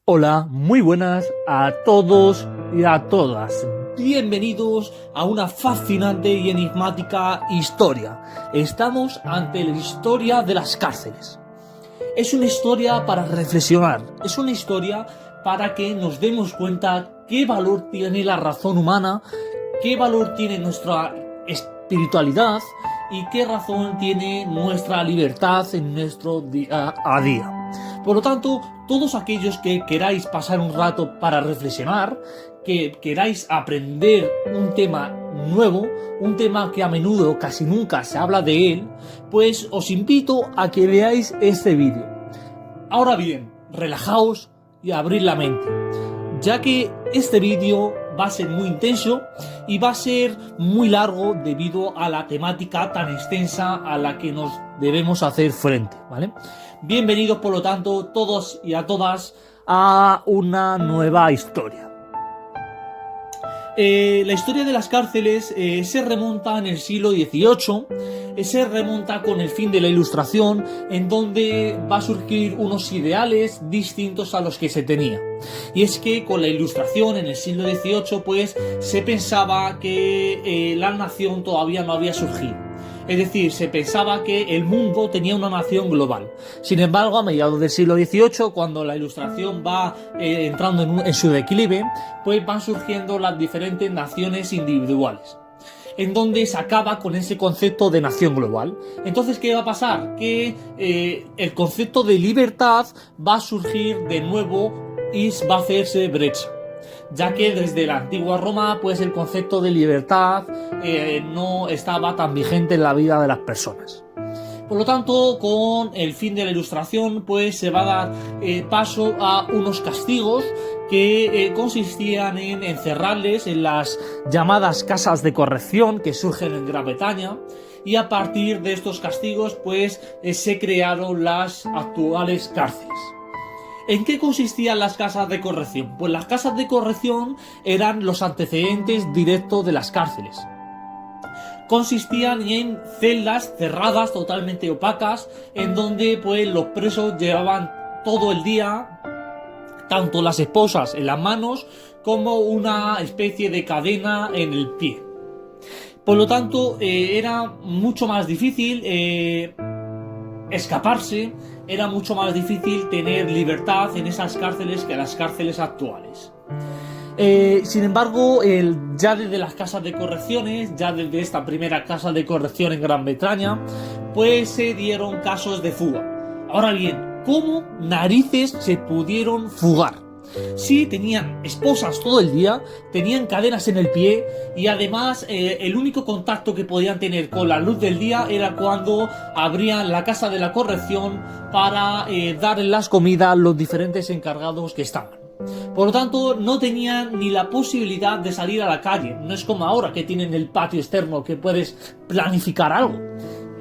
Hola, muy buenas a todos y a todas. Bienvenidos a una fascinante y enigmática historia. Estamos ante la historia de las cárceles. Es una historia para reflexionar, es una historia para que nos demos cuenta qué valor tiene la razón humana, qué valor tiene nuestra espiritualidad y qué razón tiene nuestra libertad en nuestro día a día. Por lo tanto, todos aquellos que queráis pasar un rato para reflexionar, que queráis aprender un tema nuevo, un tema que a menudo casi nunca se habla de él, pues os invito a que veáis este vídeo. Ahora bien, relajaos y abrid la mente, ya que este vídeo va a ser muy intenso y va a ser muy largo debido a la temática tan extensa a la que nos debemos hacer frente, ¿vale? Bienvenidos, por lo tanto, todos y a todas a una nueva historia. La historia de las cárceles se remonta en el siglo XVIII, se remonta con el fin de la Ilustración, en donde va a surgir unos ideales distintos a los que se tenía. Y es que con la Ilustración en el siglo XVIII, pues se pensaba que la nación todavía no había surgido. Es decir, se pensaba que el mundo tenía una nación global. Sin embargo, a mediados del siglo XVIII, cuando la Ilustración va entrando en su declive, pues van surgiendo las diferentes naciones individuales, en donde se acaba con ese concepto de nación global. Entonces, ¿qué va a pasar? Que el concepto de libertad va a surgir de nuevo y va a hacerse brecha, ya que desde la antigua Roma, pues el concepto de libertad no estaba tan vigente en la vida de las personas. Por lo tanto, con el fin de la Ilustración, pues se va a dar paso a unos castigos que consistían en encerrarles en las llamadas casas de corrección que surgen en Gran Bretaña, y a partir de estos castigos, pues se crearon las actuales cárceles. ¿En qué consistían las casas de corrección? Pues las casas de corrección eran los antecedentes directos de las cárceles. Consistían en celdas cerradas, totalmente opacas, en donde pues los presos llevaban todo el día, tanto las esposas en las manos como una especie de cadena en el pie. Por lo tanto, era mucho más difícil escaparse, era mucho más difícil tener libertad en esas cárceles que en las cárceles actuales. Sin embargo, ya desde las casas de correcciones, ya desde esta primera casa de corrección en Gran Bretaña, pues se dieron casos de fuga. Ahora bien, ¿cómo narices se pudieron fugar? Sí, tenían esposas todo el día, tenían cadenas en el pie y además el único contacto que podían tener con la luz del día era cuando abrían la casa de la corrección para darle las comidas a los diferentes encargados que estaban. Por lo tanto, no tenían ni la posibilidad de salir a la calle. No es como ahora que tienen el patio externo que puedes planificar algo.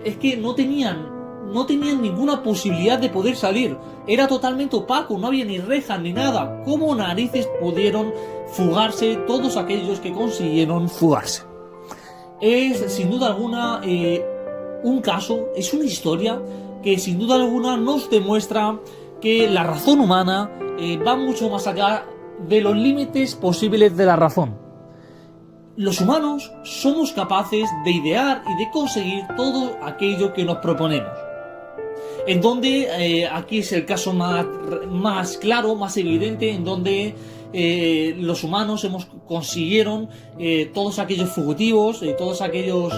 Es que no tenían ninguna posibilidad de poder salir. Era totalmente opaco, no había ni rejas ni nada. ¿Cómo narices pudieron fugarse todos aquellos que consiguieron fugarse? Es sin duda alguna un caso, es una historia que sin duda alguna nos demuestra que la razón humana va mucho más allá de los límites posibles de la razón. Los humanos somos capaces de idear y de conseguir todo aquello que nos proponemos. En donde aquí es el caso más claro, más evidente, en donde los humanos consiguieron todos aquellos fugitivos, todos aquellos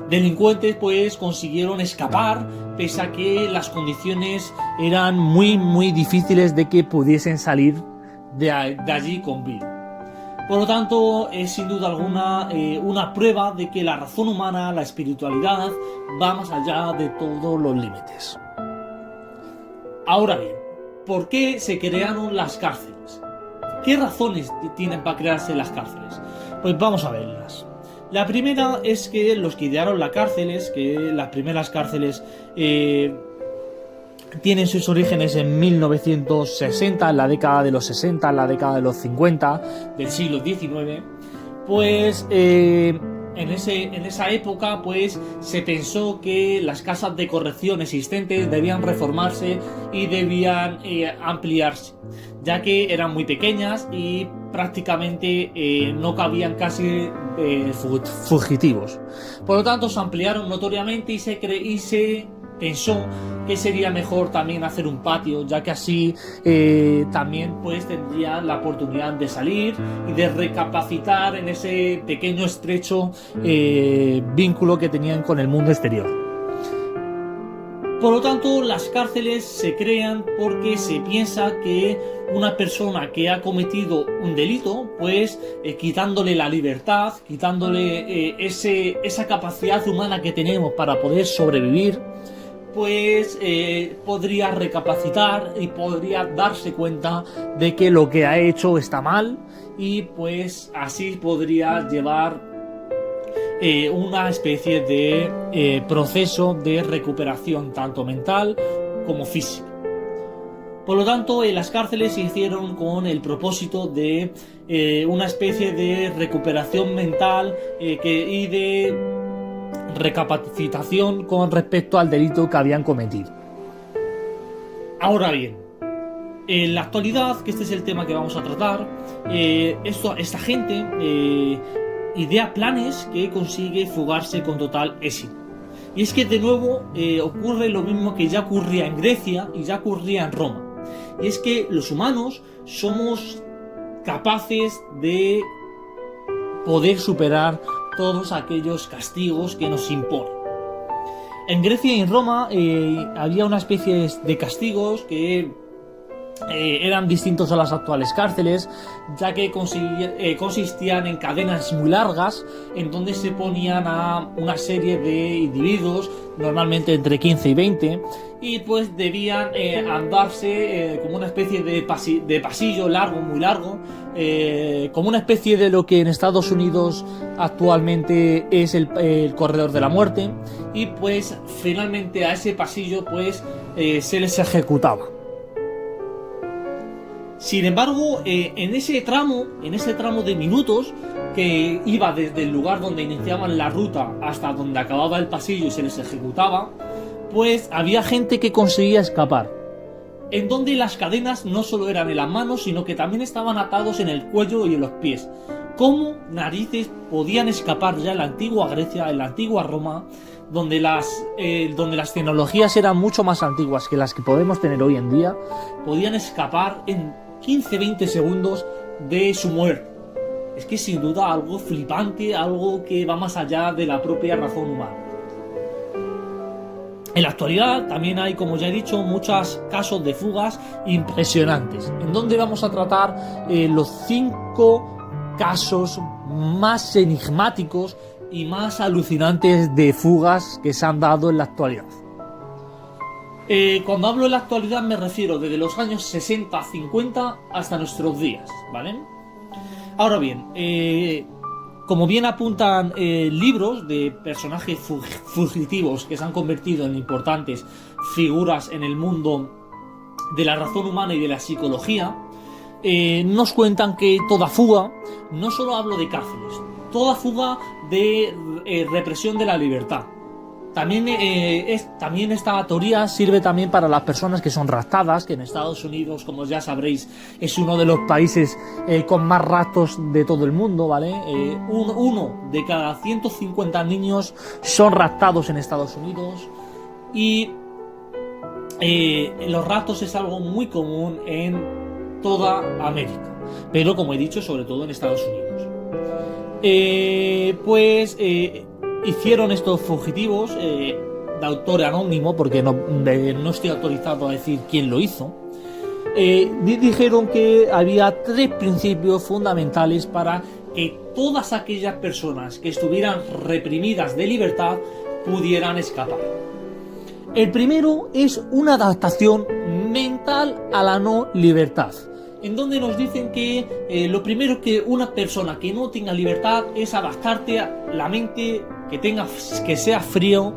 delincuentes, pues consiguieron escapar, pese a que las condiciones eran muy difíciles de que pudiesen salir de allí con vida. Por lo tanto, es sin duda alguna una prueba de que la razón humana, la espiritualidad, va más allá de todos los límites. Ahora bien, ¿por qué se crearon las cárceles? ¿Qué razones tienen para crearse las cárceles? Pues vamos a verlas. La primera es que los que idearon las primeras cárceles tienen sus orígenes en 1960, en la década de los 60, en la década de los 50 del siglo XIX, pues en esa época pues se pensó que las casas de corrección existentes debían reformarse y debían ampliarse, ya que eran muy pequeñas y prácticamente no cabían casi fugitivos. Por lo tanto se ampliaron notoriamente y se pensó que sería mejor también hacer un patio, ya que así también pues tendría la oportunidad de salir y de recapacitar en ese pequeño estrecho vínculo que tenían con el mundo exterior. Por lo tanto, las cárceles se crean porque se piensa que una persona que ha cometido un delito, pues quitándole la libertad, quitándole esa capacidad humana que tenemos para poder sobrevivir, pues podría recapacitar y podría darse cuenta de que lo que ha hecho está mal y pues así podría llevar una especie de proceso de recuperación tanto mental como física. Por lo tanto, las cárceles se hicieron con el propósito de una especie de recuperación mental y de recapacitación con respecto al delito que habían cometido. Ahora bien, en la actualidad, que este es el tema que vamos a tratar, esta gente idea planes que consigue fugarse con total éxito. Y es que de nuevo ocurre lo mismo que ya ocurría en Grecia y ya ocurría en Roma. Y es que los humanos somos capaces de poder superar todos aquellos castigos que nos imponen. En Grecia y en Roma había una especie de castigos que eran distintos a las actuales cárceles, ya que consistían en cadenas muy largas en donde se ponían a una serie de individuos, normalmente entre 15 y 20, y pues debían andarse como una especie de pasillo largo, muy largo, como una especie de lo que en Estados Unidos actualmente es el corredor de la muerte, y pues finalmente a ese pasillo pues se les ejecutaba. Sin embargo, en ese tramo de minutos que iba desde el lugar donde iniciaban la ruta hasta donde acababa el pasillo y se les ejecutaba, pues había gente que conseguía escapar, en donde las cadenas no solo eran en las manos, sino que también estaban atados en el cuello y en los pies. ¿Cómo narices podían escapar ya en la antigua Grecia, en la antigua Roma, donde las tecnologías eran mucho más antiguas que las que podemos tener hoy en día? Podían escapar en 15-20 segundos de su muerte. Es que sin duda algo flipante, algo que va más allá de la propia razón humana. En la actualidad también hay, como ya he dicho, muchos casos de fugas impresionantes, en donde vamos a tratar los 5 casos más enigmáticos y más alucinantes de fugas que se han dado en la actualidad. Cuando hablo de la actualidad me refiero desde los años 60-50 hasta nuestros días, ¿vale? Ahora bien, como bien apuntan libros de personajes fugitivos que se han convertido en importantes figuras en el mundo de la razón humana y de la psicología, nos cuentan que toda fuga, no solo hablo de cárceles, toda fuga de represión de la libertad. También esta teoría sirve también para las personas que son raptadas, que en Estados Unidos, como ya sabréis, es uno de los países con más raptos de todo el mundo, ¿vale? Uno de cada 150 niños son raptados en Estados Unidos y los raptos es algo muy común en toda América, pero como he dicho, sobre todo en Estados Unidos. Hicieron estos fugitivos de autor anónimo, porque no estoy autorizado a decir quién lo hizo. Dijeron que había 3 principios fundamentales para que todas aquellas personas que estuvieran reprimidas de libertad pudieran escapar. El primero es una adaptación mental a la no libertad, en donde nos dicen que lo primero que una persona que no tenga libertad es adaptarte a la mente, que sea frío,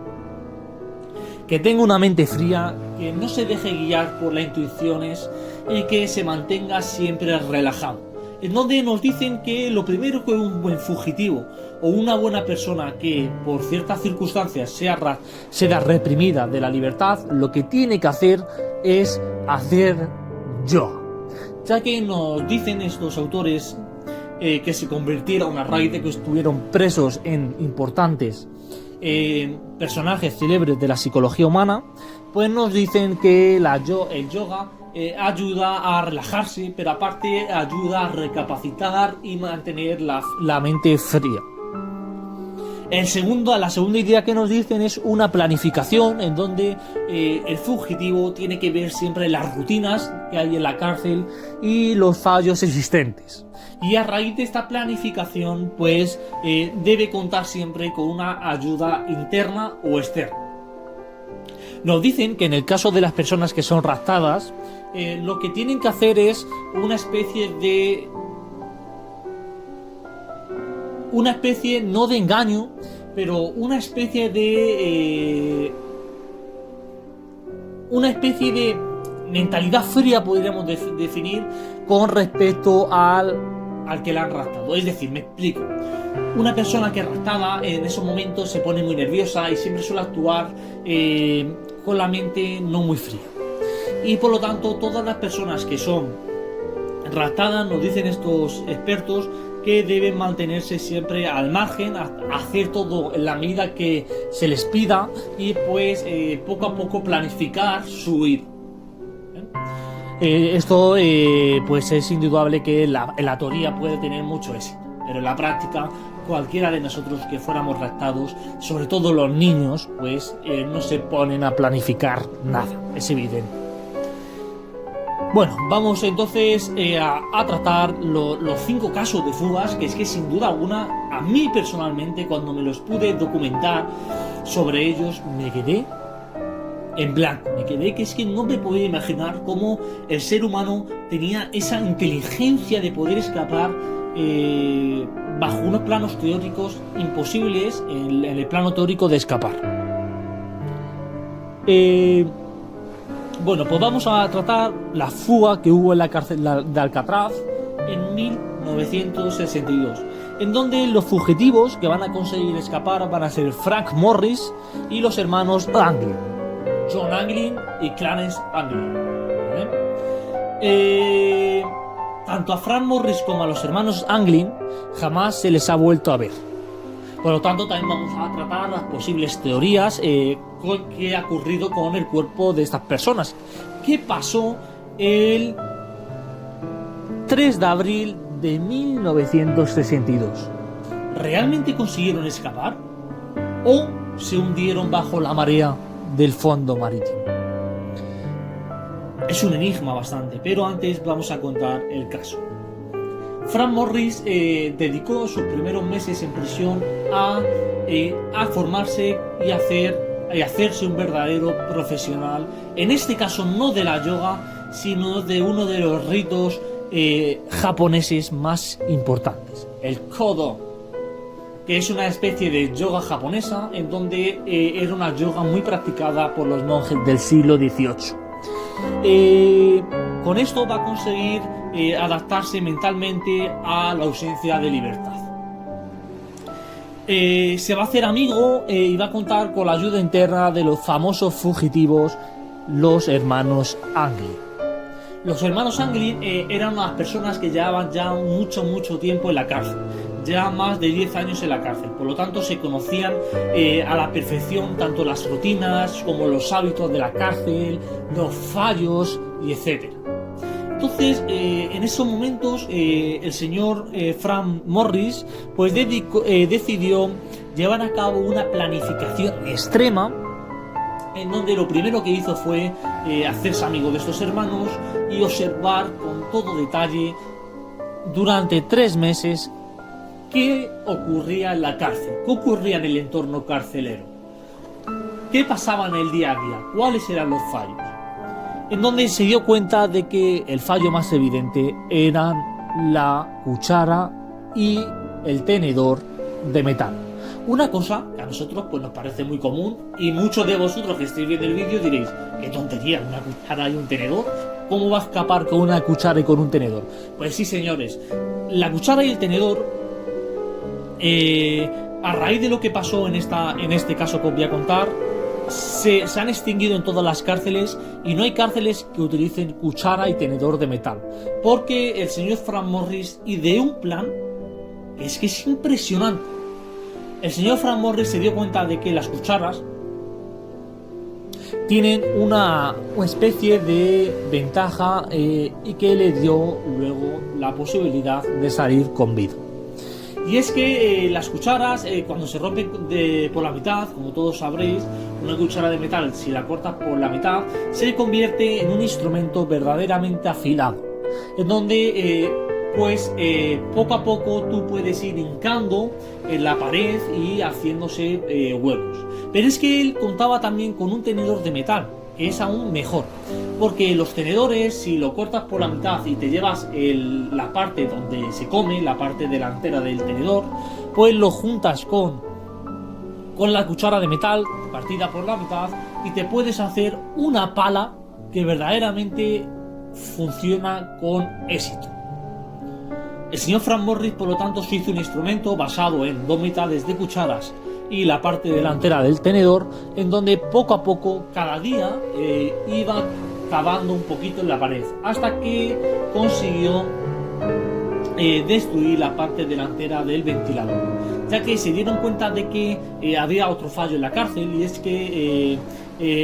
que tenga una mente fría, que no se deje guiar por las intuiciones y que se mantenga siempre relajado. en donde nos dicen que lo primero que un buen fugitivo o una buena persona que por ciertas circunstancias sea reprimida de la libertad, lo que tiene que hacer es hacer yoga. Ya que nos dicen estos autores que se convirtieron a raíz de que estuvieron presos en importantes personajes célebres de la psicología humana, pues nos dicen que el yoga ayuda a relajarse, pero aparte ayuda a recapacitar y mantener la mente fría. La segunda idea que nos dicen es una planificación en donde el fugitivo tiene que ver siempre las rutinas que hay en la cárcel y los fallos existentes. Y a raíz de esta planificación, pues debe contar siempre con una ayuda interna o externa. Nos dicen que en el caso de las personas que son raptadas, lo que tienen que hacer es una especie no de engaño, pero una especie de mentalidad fría, podríamos definir, con respecto al que la han raptado. Es decir, me explico. Una persona que es raptada en esos momentos se pone muy nerviosa y siempre suele actuar con la mente no muy fría. Y por lo tanto, todas las personas que son raptadas, nos dicen estos expertos, que deben mantenerse siempre al margen, hacer todo en la medida que se les pida y pues poco a poco planificar su huida. Esto pues es indudable que en la teoría puede tener mucho éxito, pero en la práctica cualquiera de nosotros que fuéramos raptados, sobre todo los niños, pues no se ponen a planificar nada, es evidente. Bueno, vamos entonces a tratar los 5 casos de fugas, que es que sin duda alguna, a mí personalmente, cuando me los pude documentar sobre ellos, me quedé en blanco. Me quedé que es que no me podía imaginar cómo el ser humano tenía esa inteligencia de poder escapar bajo unos planos teóricos imposibles en el plano teórico de escapar. Bueno, pues vamos a tratar la fuga que hubo en la cárcel de Alcatraz en 1962, en donde los fugitivos que van a conseguir escapar van a ser Frank Morris y los hermanos Anglin, John Anglin y Clarence Anglin. Tanto a Frank Morris como a los hermanos Anglin jamás se les ha vuelto a ver. Por lo tanto, también vamos a tratar las posibles teorías que ha ocurrido con el cuerpo de estas personas. ¿Qué pasó el 3 de abril de 1962? ¿Realmente consiguieron escapar? ¿O se hundieron bajo la marea del fondo marítimo? Es un enigma bastante, pero antes vamos a contar el caso. Frank Morris dedicó sus primeros meses en prisión a formarse y hacerse un verdadero profesional, en este caso no de la yoga, sino de uno de los ritos japoneses más importantes, el Kodo, que es una especie de yoga japonesa, en donde era una yoga muy practicada por los monjes del siglo XVIII. Con esto va a conseguir adaptarse mentalmente a la ausencia de libertad. Se va a hacer amigo y va a contar con la ayuda interna de los famosos fugitivos, los hermanos Anglin. Los hermanos Anglin eran unas personas que llevaban ya mucho tiempo en la cárcel, ya más de 10 años en la cárcel, por lo tanto se conocían a la perfección tanto las rutinas como los hábitos de la cárcel, los fallos y etcétera. Entonces, en esos momentos, el señor Frank Morris pues decidió llevar a cabo una planificación extrema, en donde lo primero que hizo fue hacerse amigo de estos hermanos y observar con todo detalle durante 3 meses qué ocurría en la cárcel, qué ocurría en el entorno carcelero, qué pasaba en el día a día, cuáles eran los fallos. En donde se dio cuenta de que el fallo más evidente eran la cuchara y el tenedor de metal. Una cosa que a nosotros pues nos parece muy común, y muchos de vosotros que estéis viendo el vídeo diréis, qué tontería, una cuchara y un tenedor, ¿cómo va a escapar con una cuchara y con un tenedor? Pues sí, señores, la cuchara y el tenedor, a raíz de lo que pasó en este caso que os voy a contar, se han extinguido en todas las cárceles y no hay cárceles que utilicen cuchara y tenedor de metal, porque el señor Frank Morris ideó un plan que es impresionante. El señor Frank Morris se dio cuenta de que las cucharas tienen una especie de ventaja y que le dio luego la posibilidad de salir con vida. Y es que las cucharas, cuando se rompen por la mitad, como todos sabréis, una cuchara de metal, si la cortas por la mitad, se convierte en un instrumento verdaderamente afilado, en donde poco a poco tú puedes ir hincando en la pared y haciéndose huecos. Pero es que él contaba también con un tenedor de metal, que es aún mejor, porque los tenedores, si lo cortas por la mitad y te llevas la parte donde se come, la parte delantera del tenedor, pues lo juntas con la cuchara de metal partida por la mitad y te puedes hacer una pala que verdaderamente funciona con éxito. El señor Frank Morris, por lo tanto, se hizo un instrumento basado en dos mitades de cucharas y la parte delantera del tenedor, en donde poco a poco, cada día, iba cavando un poquito en la pared, hasta que consiguió destruir la parte delantera del ventilador, ya que se dieron cuenta de que había otro fallo en la cárcel, y es que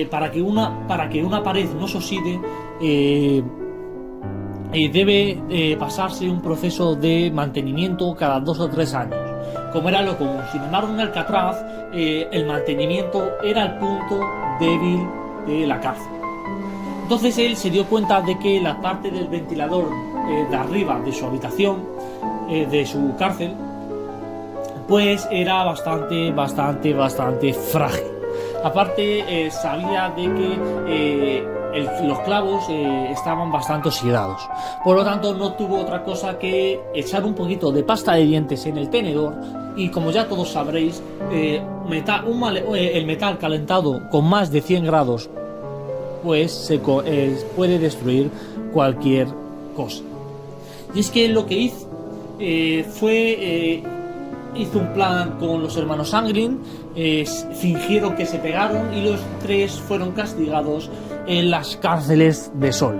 para que una pared no se oxide, debe pasarse un proceso de mantenimiento cada 2 o 3 años, como era lo común. Sin embargo, en Alcatraz el mantenimiento era el punto débil de la cárcel. Entonces él se dio cuenta de que la parte del ventilador de arriba de su habitación, de su cárcel, pues era bastante frágil. Aparte, sabía de que los clavos estaban bastante oxidados. Por lo tanto, no tuvo otra cosa que echar un poquito de pasta de dientes en el tenedor y, como ya todos sabréis, el metal calentado con más de 100 grados pues puede destruir cualquier cosa. Y es que lo que hizo hizo un plan con los hermanos Angren, fingieron que se pegaron y los tres fueron castigados en las cárceles de Sol,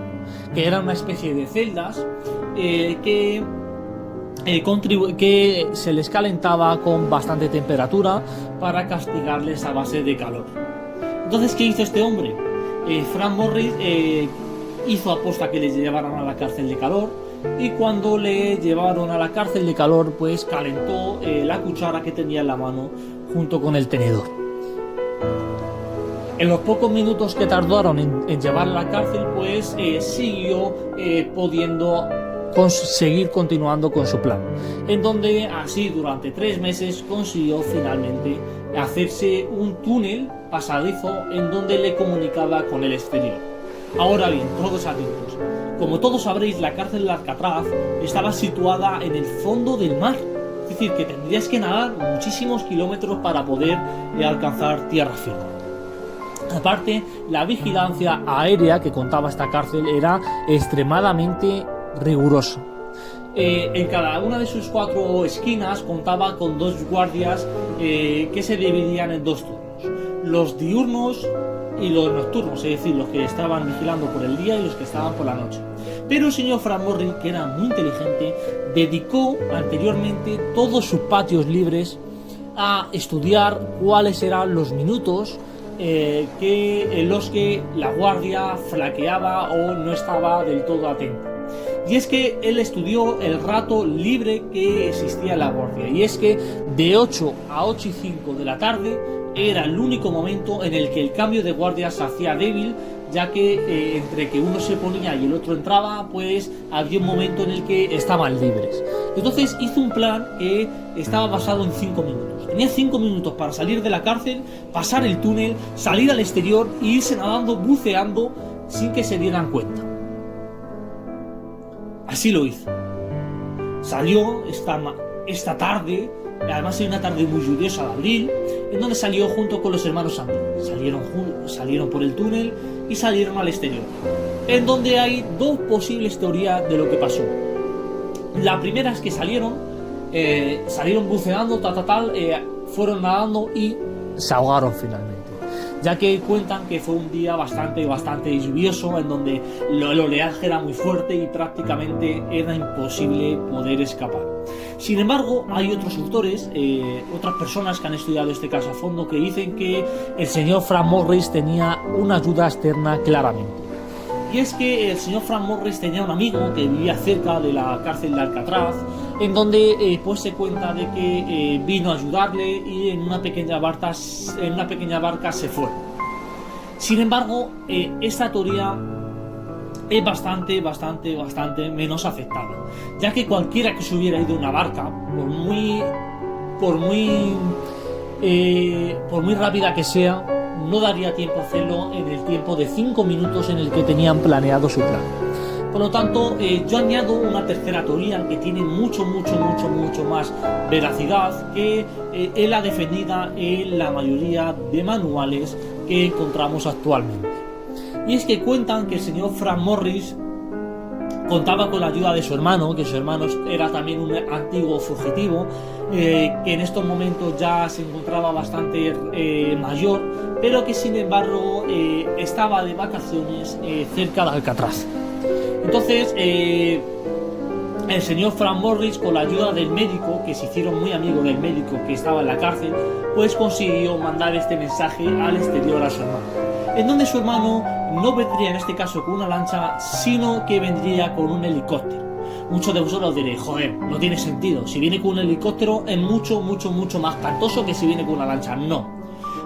que eran una especie de celdas que se les calentaba con bastante temperatura para castigarles a base de calor. Entonces, ¿qué hizo este hombre? Frank Morris hizo aposta que les llevaran a la cárcel de calor, y cuando le llevaron a la cárcel de calor, pues calentó la cuchara que tenía en la mano junto con el tenedor. En los pocos minutos que tardaron en llevarla a la cárcel, pues siguió pudiendo seguir continuando con su plan, en donde así durante 3 meses consiguió finalmente hacerse un túnel pasadizo en donde le comunicaba con el exterior. Ahora bien, todos atentos. Como todos sabréis, la cárcel de Alcatraz estaba situada en el fondo del mar, es decir, que tendrías que nadar muchísimos kilómetros para poder alcanzar tierra firme. Aparte, la vigilancia aérea que contaba esta cárcel era extremadamente rigurosa. En cada una de sus 4 esquinas contaba con 2 guardias que se dividían en 2 turnos: los diurnos y los nocturnos, es decir, los que estaban vigilando por el día y los que estaban por la noche. Pero el señor Frank Morris, que era muy inteligente, dedicó anteriormente todos sus patios libres a estudiar cuáles eran los minutos en los que la guardia flaqueaba o no estaba del todo atenta. Y es que él estudió el rato libre que existía en la guardia, y es que de 8 a 8 y 5 de la tarde era el único momento en el que el cambio de guardia se hacía débil, ya que entre que uno se ponía y el otro entraba, pues había un momento en el que estaban libres. Entonces hizo un plan que estaba basado en 5 minutos. Tenía 5 minutos para salir de la cárcel, pasar el túnel, salir al exterior e irse nadando, buceando, sin que se dieran cuenta. Así lo hizo. Salió esta tarde, además era una tarde muy lluviosa de abril, en donde salió junto con los hermanos Angren. Salieron por el túnel y salieron al exterior. en donde hay dos posibles teorías de lo que pasó. La primera es que salieron buceando, fueron nadando y se ahogaron finalmente, ya que cuentan que fue un día bastante lluvioso, en donde el oleaje era muy fuerte y prácticamente era imposible poder escapar. Sin embargo, hay otros autores, otras personas que han estudiado este caso a fondo, que dicen que el señor Frank Morris tenía una ayuda externa claramente. Y es que el señor Frank Morris tenía un amigo que vivía cerca de la cárcel de Alcatraz, en donde pues se cuenta de que vino a ayudarle y en una pequeña barca se fue. Sin embargo, esta teoría es bastante menos aceptada, ya que cualquiera que se hubiera ido en una barca, por muy rápida que sea, no daría tiempo a hacerlo en el tiempo de 5 minutos en el que tenían planeado su plan. Por lo tanto, yo añado una tercera teoría que tiene mucho más veracidad, que es la defendida en la mayoría de manuales que encontramos actualmente. Y es que cuentan que el señor Frank Morris contaba con la ayuda de su hermano, que su hermano era también un antiguo fugitivo, que en estos momentos ya se encontraba bastante mayor, pero que sin embargo estaba de vacaciones cerca de Alcatraz. Entonces, el señor Frank Morris, con la ayuda del médico, que se hicieron muy amigos del médico que estaba en la cárcel, pues consiguió mandar este mensaje al exterior a su hermano, en donde su hermano no vendría en este caso con una lancha, sino que vendría con un helicóptero. Muchos de vosotros diréis, joder, no tiene sentido, si viene con un helicóptero es mucho más cantoso que si viene con una lancha. No,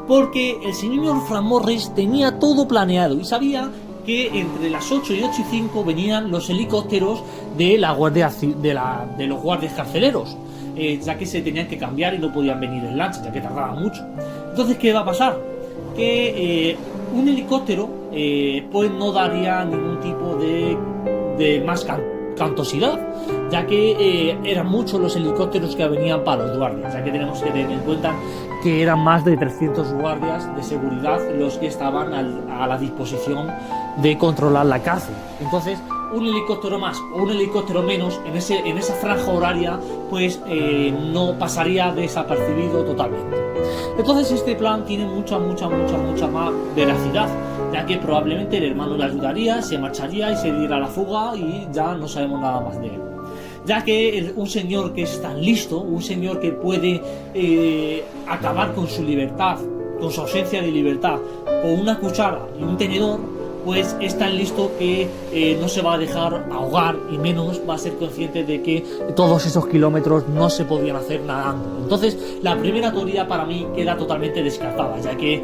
porque el señor Frank Morris tenía todo planeado y sabía que entre las 8 y 5 venían los helicópteros de la guardia de los guardias carceleros, ya que se tenían que cambiar y no podían venir en lancha, ya que tardaba mucho. Entonces, ¿qué va a pasar? Que un helicóptero pues no daría ningún tipo de más cantosidad, ya que eran muchos los helicópteros que venían para los guardias, ya que tenemos que tener en cuenta que eran más de 300 guardias de seguridad los que estaban a la disposición de controlar la cárcel. Entonces, un helicóptero más o un helicóptero menos en esa franja horaria pues no pasaría desapercibido totalmente. Entonces este plan tiene mucha más veracidad, ya que probablemente el hermano le ayudaría, se marcharía y se diera a la fuga y ya no sabemos nada más de él. Ya que un señor que es tan listo, un señor que puede acabar con su libertad, con su ausencia de libertad, con una cuchara y un tenedor, pues es tan listo que no se va a dejar ahogar, y menos va a ser consciente de que todos esos kilómetros no se podían hacer nadando. Entonces la primera teoría para mí queda totalmente descartada, ya que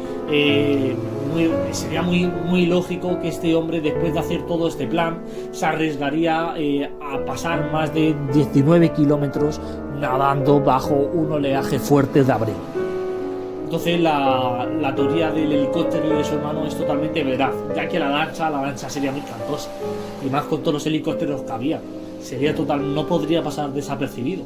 sería muy lógico que este hombre, después de hacer todo este plan, se arriesgaría a pasar más de 19 kilómetros nadando bajo un oleaje fuerte de abril. Entonces la teoría del helicóptero y de su hermano es totalmente veraz, ya que la lancha sería muy cantosa, y más con todos los helicópteros que había, no podría pasar desapercibido.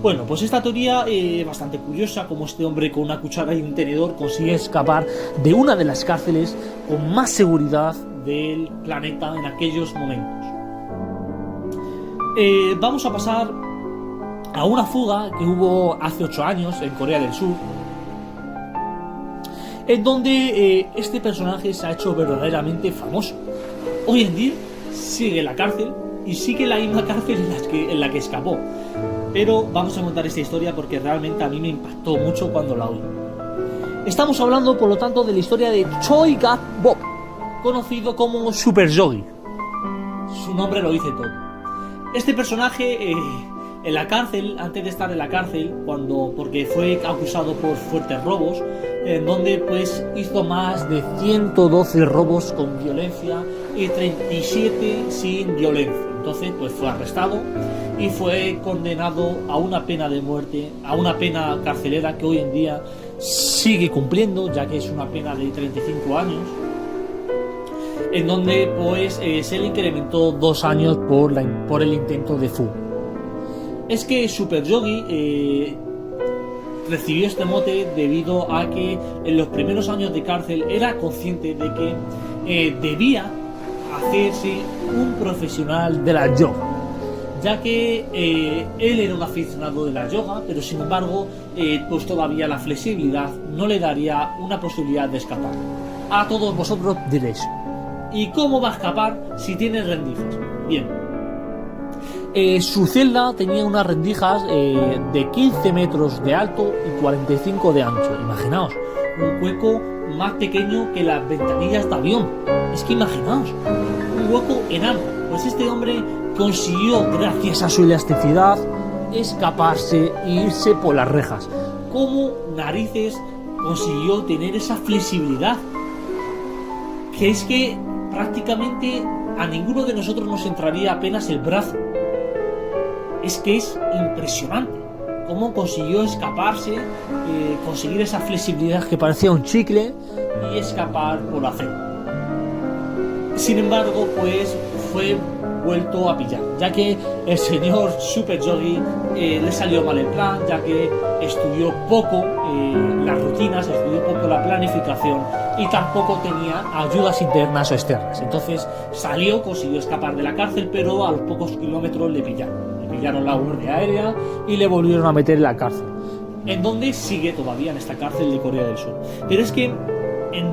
Bueno, pues esta teoría es bastante curiosa, como este hombre con una cuchara y un tenedor consigue escapar de una de las cárceles con más seguridad del planeta en aquellos momentos. Vamos a pasar a una fuga que hubo hace 8 años en Corea del Sur, en donde este personaje se ha hecho verdaderamente famoso. Hoy en día sigue en la cárcel y sigue la misma cárcel en la que escapó. Pero vamos a contar esta historia porque realmente a mí me impactó mucho cuando la oí. Estamos hablando, por lo tanto, de la historia de Choi Gak-bok, conocido como Super Yogi. Su nombre lo dice todo. Este personaje en la cárcel, antes de estar en la cárcel, porque fue acusado por fuertes robos, en donde pues hizo más de 112 robos con violencia y 37 sin violencia. Entonces pues fue arrestado y fue condenado a una pena de muerte, a una pena carcelera que hoy en día sigue cumpliendo, ya que es una pena de 35 años, en donde pues se le incrementó 2 años por el intento de fuga. Es que Super Yogi recibió este mote debido a que en los primeros años de cárcel era consciente de que debía hacerse un profesional de la yoga, ya que él era un aficionado de la yoga, pero sin embargo pues todavía la flexibilidad no le daría una posibilidad de escapar. A todos vosotros diréis, ¿y cómo va a escapar si tiene rendijas? Bien, su celda tenía unas rendijas de 15 metros de alto y 45 de ancho. Imaginaos, un hueco más pequeño que las ventanillas de avión. Es que imaginaos, un hueco enano. Pues este hombre consiguió, gracias a su elasticidad, escaparse e irse por las rejas. ¿Cómo narices consiguió tener esa flexibilidad? Que es que prácticamente a ninguno de nosotros nos entraría apenas el brazo. Es que es impresionante cómo consiguió escaparse, conseguir esa flexibilidad que parecía un chicle y escapar por la celda. Sin embargo, pues fue vuelto a pillar, ya que el señor Super Yogi le salió mal el plan, ya que estudió poco las rutinas, estudió poco la planificación y tampoco tenía ayudas internas o externas. Entonces salió, consiguió escapar de la cárcel, pero a los pocos kilómetros le pillaron la Guardia Aérea y le volvieron a meter en la cárcel, en donde sigue todavía en esta cárcel de Corea del Sur. Pero es que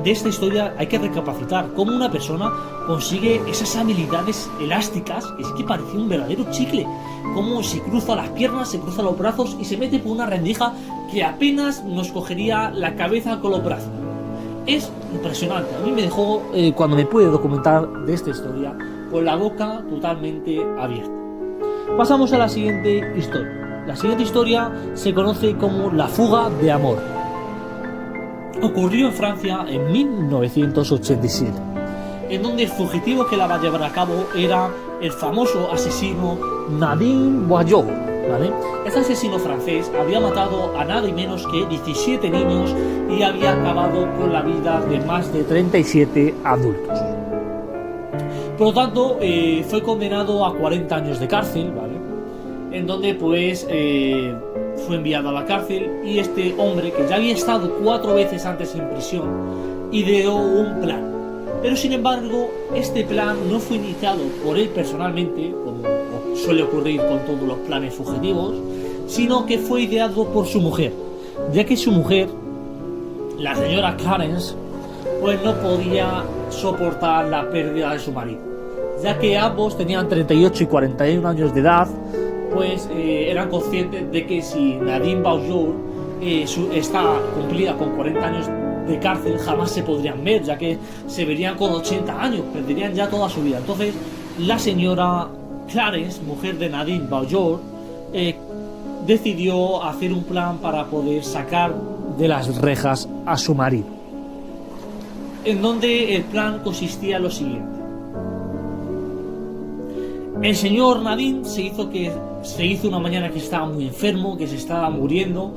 de esta historia hay que recapacitar cómo una persona consigue esas habilidades elásticas, es que parecía un verdadero chicle, cómo se cruza las piernas, se cruza los brazos y se mete por una rendija que apenas nos cogería la cabeza con los brazos. Es impresionante. A mí me dejó, cuando me pude documentar de esta historia, con la boca totalmente abierta. Pasamos a la siguiente historia. La siguiente historia se conoce como la fuga de amor. Ocurrió en Francia en 1987, en donde el fugitivo que la va a llevar a cabo era el famoso asesino Nadine Boileau, ¿vale? Este asesino francés había matado a nada y menos que 17 niños y había acabado con la vida de más de 37 adultos. Por lo tanto, fue condenado a 40 años de cárcel, ¿vale? En donde pues fue enviado a la cárcel y este hombre, que ya había estado 4 veces antes en prisión, ideó un plan. Pero sin embargo, este plan no fue iniciado por él personalmente, como suele ocurrir con todos los planes fugitivos, sino que fue ideado por su mujer, ya que su mujer, la señora Clarence, pues no podía soportar la pérdida de su marido, ya que ambos tenían 38 y 41 años de edad. Pues eran conscientes de que si Nadine Boileau cumplida con 40 años de cárcel, jamás se podrían ver, ya que se verían con 80 años, perderían ya toda su vida. Entonces la señora Clarence, mujer de Nadine Boileau, decidió hacer un plan para poder sacar de las rejas a su marido, en donde el plan consistía en lo siguiente. El señor Nadine se hizo una mañana que estaba muy enfermo, que se estaba muriendo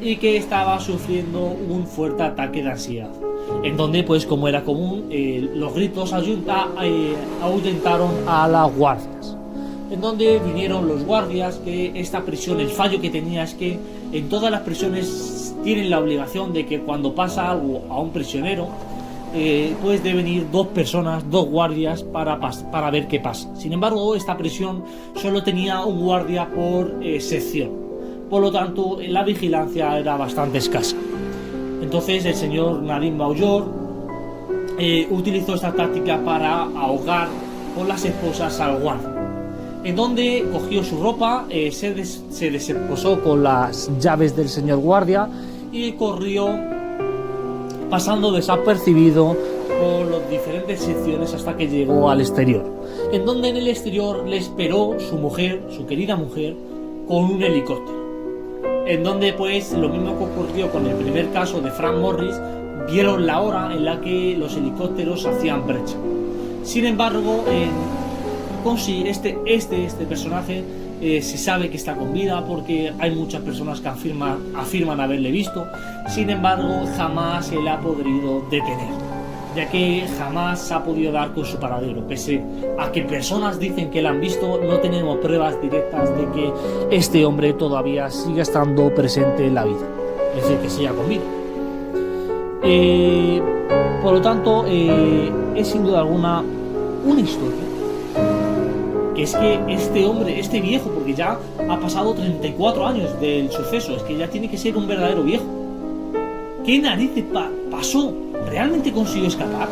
y que estaba sufriendo un fuerte ataque de ansiedad, en donde, pues como era común, los gritos ahuyentaron a las guardias, en donde vinieron los guardias. Que esta prisión, el fallo que tenía es que en todas las prisiones tienen la obligación de que cuando pasa algo a un prisionero, pues deben ir 2 personas, 2 guardias para ver qué pasa. Sin embargo, esta prisión solo tenía un guardia por sección, por lo tanto la vigilancia era bastante escasa. Entonces el señor Nadine Boileau utilizó esta táctica para ahogar con las esposas al guardia, en donde cogió su ropa, se desesposó con las llaves del señor guardia y corrió pasando desapercibido por las diferentes secciones hasta que llegó al exterior, en donde en el exterior le esperó su mujer, su querida mujer, con un helicóptero, en donde pues lo mismo que ocurrió con el primer caso de Frank Morris, vieron la hora en la que los helicópteros hacían brecha. Sin embargo, este personaje se sabe que está con vida porque hay muchas personas que afirman haberle visto. Sin embargo, jamás se le ha podido detener, ya que jamás se ha podido dar con su paradero. Pese a que personas dicen que la han visto, no tenemos pruebas directas de que este hombre todavía siga estando presente en la vida, es decir, que siga con vida. Por lo tanto, es sin duda alguna una historia. Que es que este hombre, este viejo, porque ya ha pasado 34 años del suceso, es que ya tiene que ser un verdadero viejo. ¿Qué narices pasó? ¿Realmente consiguió escapar?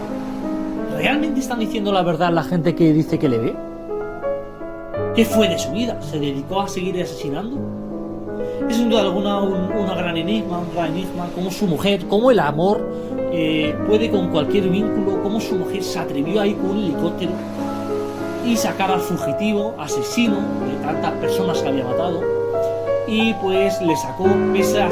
¿Realmente están diciendo la verdad la gente que dice que le ve? ¿Qué fue de su vida? ¿Se dedicó a seguir asesinando? Es sin duda alguna un gran enigma, cómo su mujer, cómo el amor puede con cualquier vínculo, cómo su mujer se atrevió a ir con un helicóptero y sacar al fugitivo, asesino de tantas personas que había matado, y pues le sacó, pese a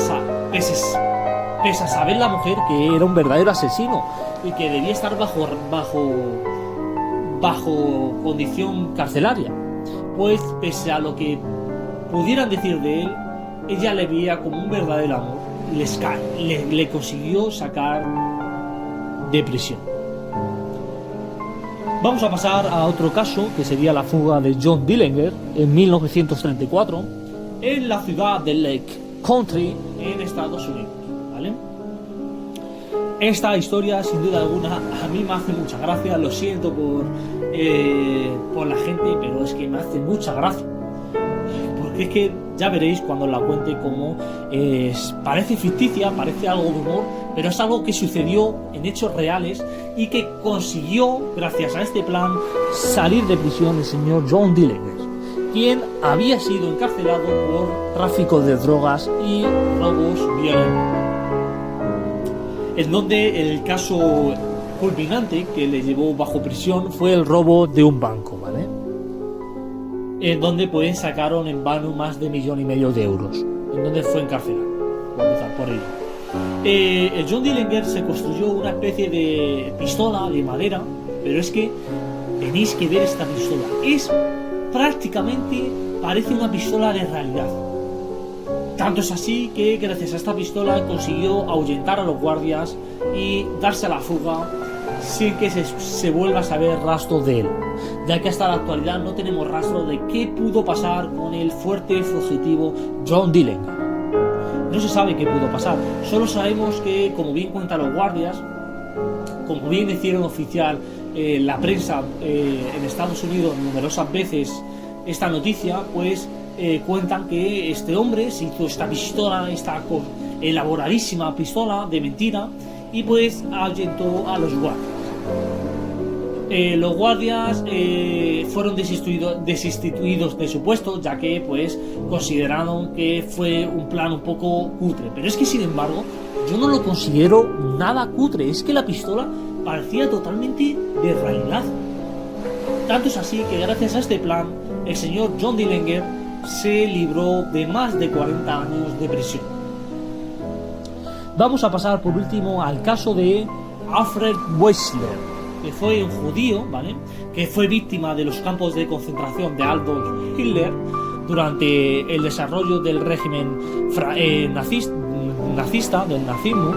saber la mujer que era un verdadero asesino y que debía estar bajo condición carcelaria, pues pese a lo que pudieran decir de él, ella le veía como un verdadero amor y le consiguió sacar de prisión. Vamos a pasar a otro caso, que sería la fuga de John Dillinger en 1934 en la ciudad de Lake Country en Estados Unidos, ¿vale? Esta historia, sin duda alguna, a mí me hace mucha gracia. Lo siento por la gente, pero es que me hace mucha gracia. Porque es que ya veréis cuando la cuente cómo parece ficticia, parece algo de humor, pero es algo que sucedió en hechos reales y que consiguió, gracias a este plan, salir de prisión el señor John Dillinger, quien había sido encarcelado por tráfico de drogas y robos violentos. En donde el caso culminante que le llevó bajo prisión fue el robo de un banco, ¿vale? En donde pues sacaron en vano más de 1,5 millones de euros, en donde fue encarcelado, por empezar por ello. El John Dillinger se construyó una especie de pistola de madera, pero es que tenéis que ver esta pistola, es prácticamente, parece una pistola de realidad. Tanto es así que gracias a esta pistola consiguió ahuyentar a los guardias y darse a la fuga sin que se vuelva a saber rastro de él, ya que hasta la actualidad no tenemos rastro de qué pudo pasar con el fuerte fugitivo John Dillinger. No se sabe qué pudo pasar, solo sabemos que, como bien cuentan los guardias, como bien hicieron oficial la prensa en Estados Unidos numerosas veces esta noticia, pues cuentan que este hombre se hizo esta pistola, esta elaboradísima pistola de mentira, y pues ahuyentó a los guardias. Los guardias fueron destituidos de su puesto, ya que pues consideraron que fue un plan un poco cutre. Pero es que, sin embargo, yo no lo considero nada cutre. Es que la pistola parecía totalmente de realidad. Tanto es así que gracias a este plan el señor John Dillinger se libró de más de 40 años de prisión. Vamos a pasar por último al caso de Alfred Weissler, que fue un judío, ¿vale?, que fue víctima de los campos de concentración de Adolf Hitler durante el desarrollo del régimen nazista, del nazismo.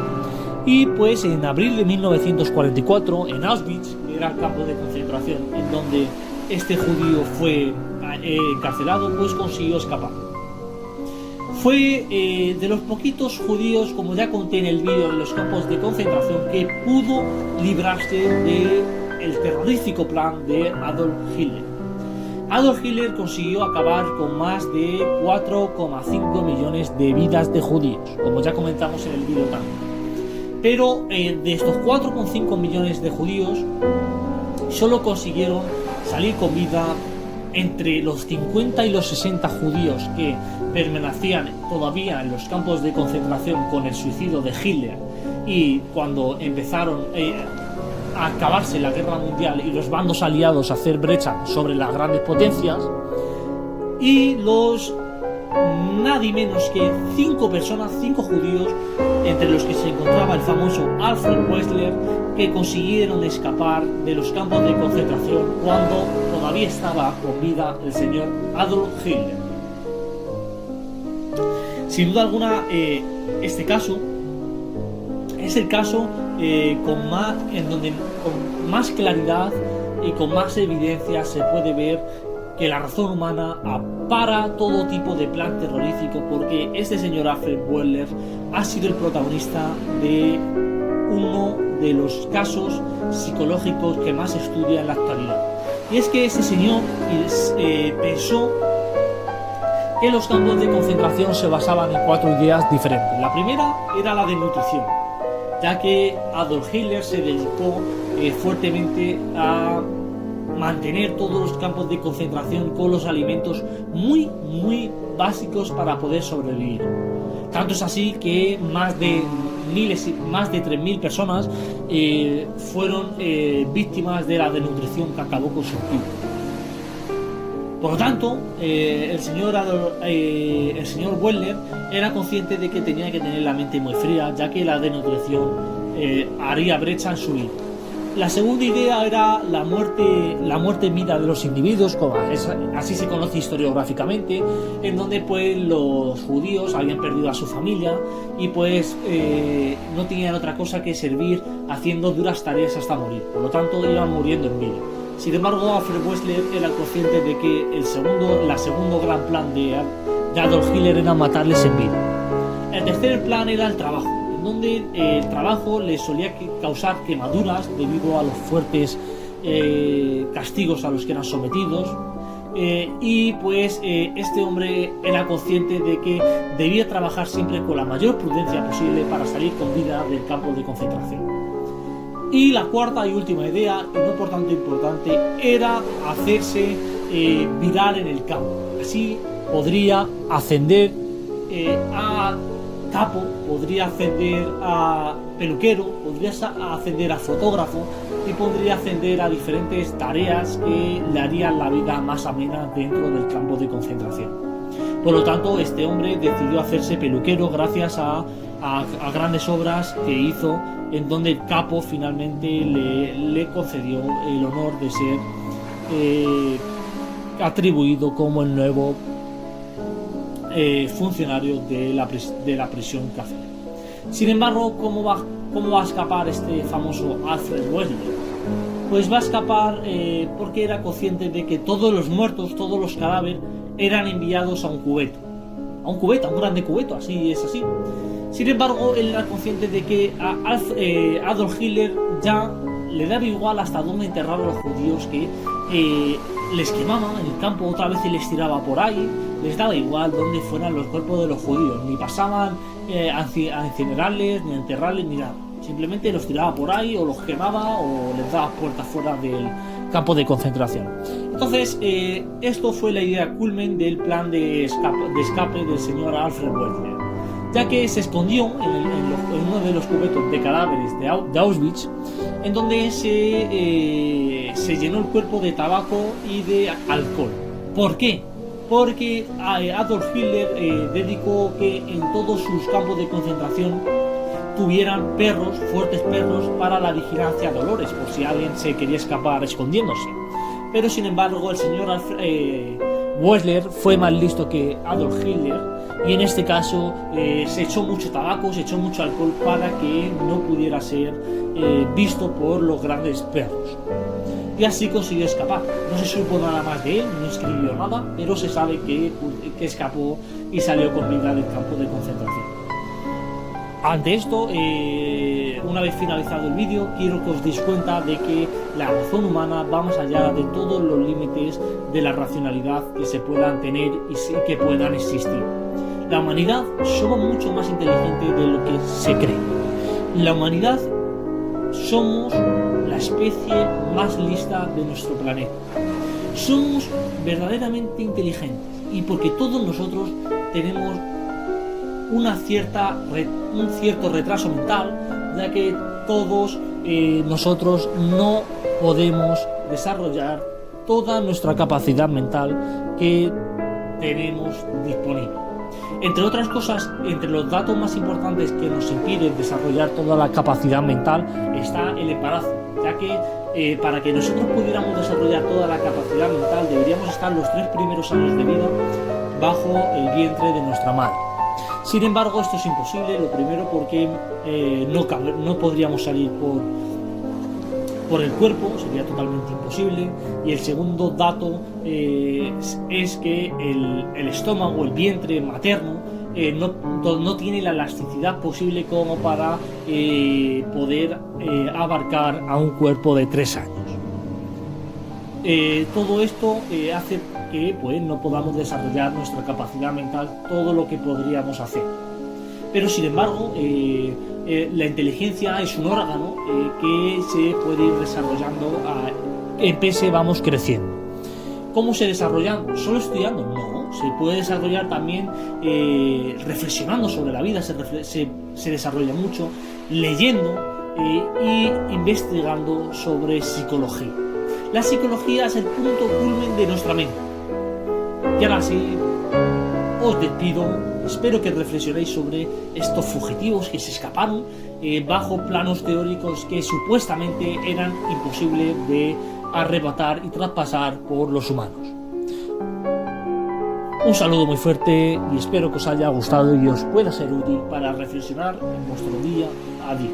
Y pues en abril de 1944 en Auschwitz, que era el campo de concentración en donde este judío fue encarcelado, pues consiguió escapar. Fue de los poquitos judíos, como ya conté en el vídeo de los campos de concentración, que pudo librarse del terrorífico plan de Adolf Hitler. Adolf Hitler consiguió acabar con más de 4,5 millones de vidas de judíos, como ya comentamos en el vídeo también. Pero de estos 4,5 millones de judíos, solo consiguieron salir con vida entre los 50 y los 60 judíos que permanecían todavía en los campos de concentración con el suicidio de Hitler, y cuando empezaron a acabarse la guerra mundial y los bandos aliados a hacer brecha sobre las grandes potencias, y los nadie menos que 5 judíos, entre los que se encontraba el famoso Alfred Weissler, que consiguieron escapar de los campos de concentración cuando todavía estaba con vida el señor Adolf Hitler. Sin duda alguna, este caso es el caso con más claridad y con más evidencia se puede ver que la razón humana apara todo tipo de plan terrorífico, porque este señor Alfred Weissler ha sido el protagonista de uno de los casos psicológicos que más se estudia en la actualidad. Y es que este señor pensó que los campos de concentración se basaban en 4 ideas diferentes. La primera era la de nutrición, ya que Adolf Hitler se dedicó fuertemente a mantener todos los campos de concentración con los alimentos muy básicos para poder sobrevivir. Tanto es así que más de 3.000 personas fueron víctimas de la desnutrición que acabó con sus vidas. Por lo tanto, el señor Wendler era consciente de que tenía que tener la mente muy fría, ya que la desnutrición haría brecha en su vida. La segunda idea era la muerte en vida de los individuos, como así se conoce historiográficamente, en donde pues los judíos habían perdido a su familia y pues no tenían otra cosa que servir haciendo duras tareas hasta morir. Por lo tanto, iban muriendo en vida. Sin embargo, Alfred Wessler era consciente de que el segundo gran plan de Adolf Hitler era matarles en vida. El tercer plan era el trabajo, en donde el trabajo les solía causar quemaduras debido a los fuertes castigos a los que eran sometidos. Y pues este hombre era consciente de que debía trabajar siempre con la mayor prudencia posible para salir con vida del campo de concentración. Y la cuarta y última idea, y no por tanto importante, era hacerse viral en el campo. Así podría ascender a capo, podría ascender a peluquero, podría ascender a fotógrafo y podría ascender a diferentes tareas que le harían la vida más amena dentro del campo de concentración. Por lo tanto, este hombre decidió hacerse peluquero gracias a grandes obras que hizo, en donde el capo finalmente le concedió el honor de ser atribuido como el nuevo funcionario de la prisión cárcel. Sin embargo, ¿cómo va a escapar este famoso Alfred Wessler? Pues va a escapar porque era consciente de que todos los muertos, todos los cadáveres eran enviados a un cubeto, a un grande cubeto, así es así. Sin embargo, él era consciente de que a Adolf Hitler ya le daba igual hasta dónde enterrar a los judíos, que les quemaba en el campo otra vez y les tiraba por ahí. Les daba igual dónde fueran los cuerpos de los judíos, ni pasaban a incinerarles, ni a enterrarles, ni nada. Simplemente los tiraba por ahí, o los quemaba, o les daba puertas fuera del campo de concentración. Entonces, esto fue la idea culmen del plan de escape del señor Alfred Wessler, ya que se escondió en uno de los cubetos de cadáveres de Auschwitz, en donde se llenó el cuerpo de tabaco y de alcohol. ¿Por qué? Porque Adolf Hitler dedicó que en todos sus campos de concentración tuvieran perros, fuertes perros, para la vigilancia de olores, por si alguien se quería escapar escondiéndose. Pero sin embargo, el señor Wessler fue más listo que Adolf Hitler, y en este caso se echó mucho tabaco, se echó mucho alcohol para que no pudiera ser visto por los grandes perros. Y así consiguió escapar. No se supo nada más de él, no escribió nada, pero se sabe que escapó y salió con vida del campo de concentración. Ante esto, una vez finalizado el vídeo, quiero que os deis cuenta de que la razón humana va más allá de todos los límites de la racionalidad que se puedan tener y que puedan existir. La humanidad somos mucho más inteligentes de lo que se cree. La humanidad somos la especie más lista de nuestro planeta. Somos verdaderamente inteligentes, y porque todos nosotros tenemos un cierto retraso mental, ya que todos nosotros no podemos desarrollar toda nuestra capacidad mental que tenemos disponible. Entre otras cosas, entre los datos más importantes que nos impiden desarrollar toda la capacidad mental está el embarazo, ya que para que nosotros pudiéramos desarrollar toda la capacidad mental deberíamos estar los 3 primeros años de vida bajo el vientre de nuestra madre. Sin embargo, esto es imposible, lo primero porque no podríamos salir por el cuerpo, sería totalmente imposible, y el segundo dato es que el estómago, el vientre materno, no tiene la elasticidad posible como para poder abarcar a un cuerpo de 3 años. todo esto hace que pues, no podamos desarrollar nuestra capacidad mental todo lo que podríamos hacer. Pero sin embargo, la inteligencia es un órgano que se puede ir desarrollando en pese vamos creciendo. ¿Cómo se desarrolla? ¿Solo estudiando? No, se puede desarrollar también reflexionando sobre la vida, se desarrolla mucho, leyendo y investigando sobre psicología. La psicología es el punto culmen de nuestra mente. Y ahora sí, os despido. Espero que reflexionéis sobre estos fugitivos que se escaparon bajo planos teóricos que supuestamente eran imposibles de arrebatar y traspasar por los humanos. Un saludo muy fuerte y espero que os haya gustado y os pueda ser útil para reflexionar en vuestro día a día.